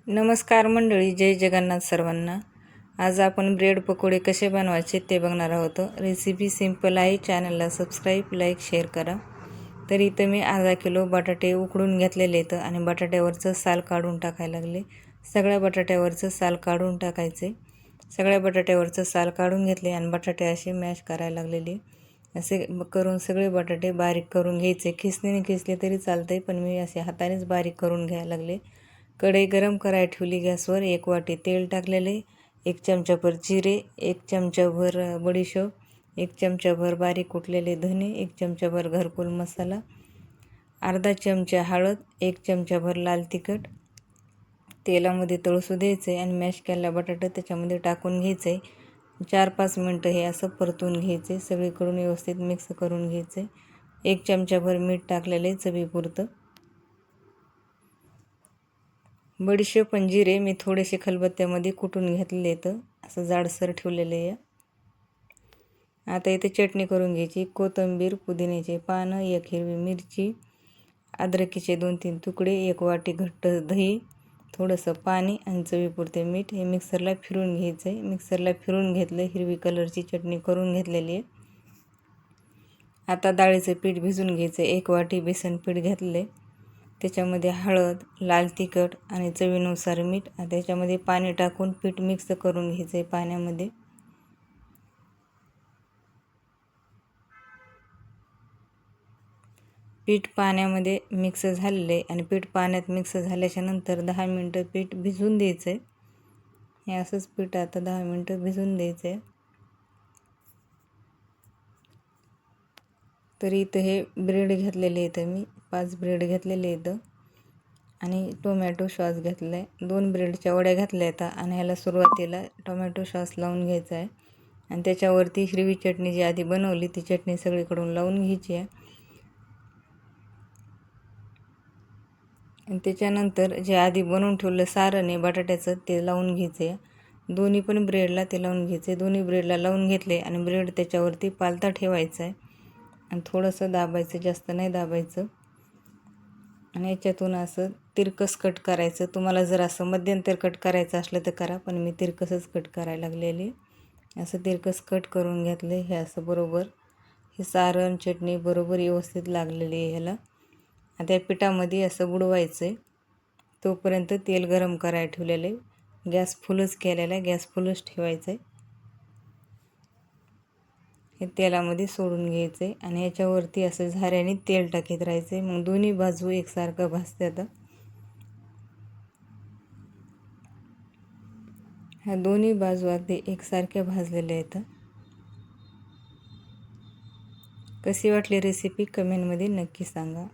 नमस्कार मंडळी, जय जगन्नाथ सर्वांना। आज आपण ब्रेड पकोडे कसे बनवायचे ते बघणार आहोत। रेसिपी सिंपल आहे। चॅनलला सबस्क्राईब, लाईक, शेअर करा। तर इथं मी अर्धा किलो बटाटे उकडून घेतलेले आहेत आणि बटाट्यावरचं साल काढून टाकायला लागले। सगळ्या बटाट्यावरचं साल काढून टाकायचे। सगळ्या बटाट्यावरचं साल काढून घेतले आणि बटाटे असे मॅश करायला लागलेले। असे करून सगळे बटाटे बारीक करून घ्यायचे। खिसणीने खिसले तरी चालते, पण मी असे हातानेच बारीक करून घ्यायला लागले। कढई गरम करायला ठेवली गॅसवर। 1 वाटी तेल टाकलेले, 1 चमचाभर जिरे, 1 चमचाभर बडीशेप, 1 चमचाभर बारीक कुटलेले धने, 1 चमचाभर घरकुल मसाला, अर्धा चमचा हळद, 1 चमचाभर लाल तिखट तेलामध्ये तळसू द्यायचे आणि मॅश केलेला बटाटा त्याच्यामध्ये टाकून घ्यायचे। 4-5 मिनिटं हे असं परतून घ्यायचे। सगळीकडून व्यवस्थित मिक्स करून घ्यायचे। 1 चमचाभर मीठ टाकलेले चवीपुरतं। बडीशेप आणि जिरे मी थोडेसे खलबत्त्यामध्ये कुटून घेतलेले आहेत, असं जाडसर ठेवलेले आहे। आता इथे चटणी करून घ्यायची। कोथिंबीर, पुदिन्याचे पानं, 1 हिरवी मिरची, अद्रकीचे 2-3 तुकडे, 1 वाटी घट्ट दही, थोडंसं पाणी आणि चवीपुरते मीठ हे मिक्सरला फिरून घ्यायचं आहे। मिक्सरला फिरून घेतलं। हिरवी कलरची चटणी करून घेतलेली आहे। आता डाळीचं पीठ भिजून घ्यायचं। 1 वाटी बेसन पीठ घेतले, त्याच्यामध्ये हळद, लाल तिखट आणि चवीनुसार मीठ, त्याच्यामध्ये पाणी टाकून पीठ मिक्स करून घ्यायचं आहे पाण्यामध्ये। पीठ पाण्यामध्ये मिक्स झालेले आणि पीठ पाण्यात मिक्स झाल्याच्या नंतर 10 मिनिटं पीठ भिजून द्यायचं आहे। हे असंच पीठ आता 10 मिनिटं भिजून द्यायचं आहे। तरी इथं हे ब्रेड घेतलेले आहेत, मी 5 ब्रेड घेतलेले आहेत आणि टोमॅटो सॉस घेतला आहे। 2 ब्रेडच्या वड्या घातल्या आहेत आणि ह्याला सुरुवातीला टोमॅटो सॉस लावून घ्यायचा आहे आणि त्याच्यावरती हिरवी चटणी जी आधी बनवली ती चटणी सगळीकडून लावून घ्यायची आहे। आणि त्याच्यानंतर जे आधी बनवून ठेवलं सारण आहे बटाट्याचं ते लावून घ्यायचं आहे। दोन्ही पण ब्रेडला ते लावून घ्यायचे। दोन्ही ब्रेडला लावून घेतले आणि ब्रेड त्याच्यावरती पालथा ठेवायचा आहे आणि थोडंसं दाबायचं, जास्त नाही दाबायचं। आणि याच्यातून असं तिरकस कट करायचं। तुम्हाला जर असं मध्यंतर कट करायचं असलं तर करा, पण मी तिरकसच कट करायला लागलेली। असं तिरकस कट करून घेतले। हे असं बरोबर हे सारण चटणी बरोबर व्यवस्थित लागलेली आहे ह्याला। आता या पिठामध्ये असं बुडवायचं आहे। तोपर्यंत तेल गरम करायला ठेवलेलं आहे। गॅस फुलच केलेला आहे, गॅस फुलच ठेवायचं आहे। हे तेलामध्ये सोडून घ्यायचं आहे आणि याच्यावरती असं झाऱ्याने तेल टाकीत राहायचं आहे। मग दोन्ही बाजू एकसारखं भाजतात। ह्या दोन्ही बाजू अगदी एकसारख्या भाजलेल्या आहेत। कशी वाटली रेसिपी कमेंटमध्ये नक्की सांगा।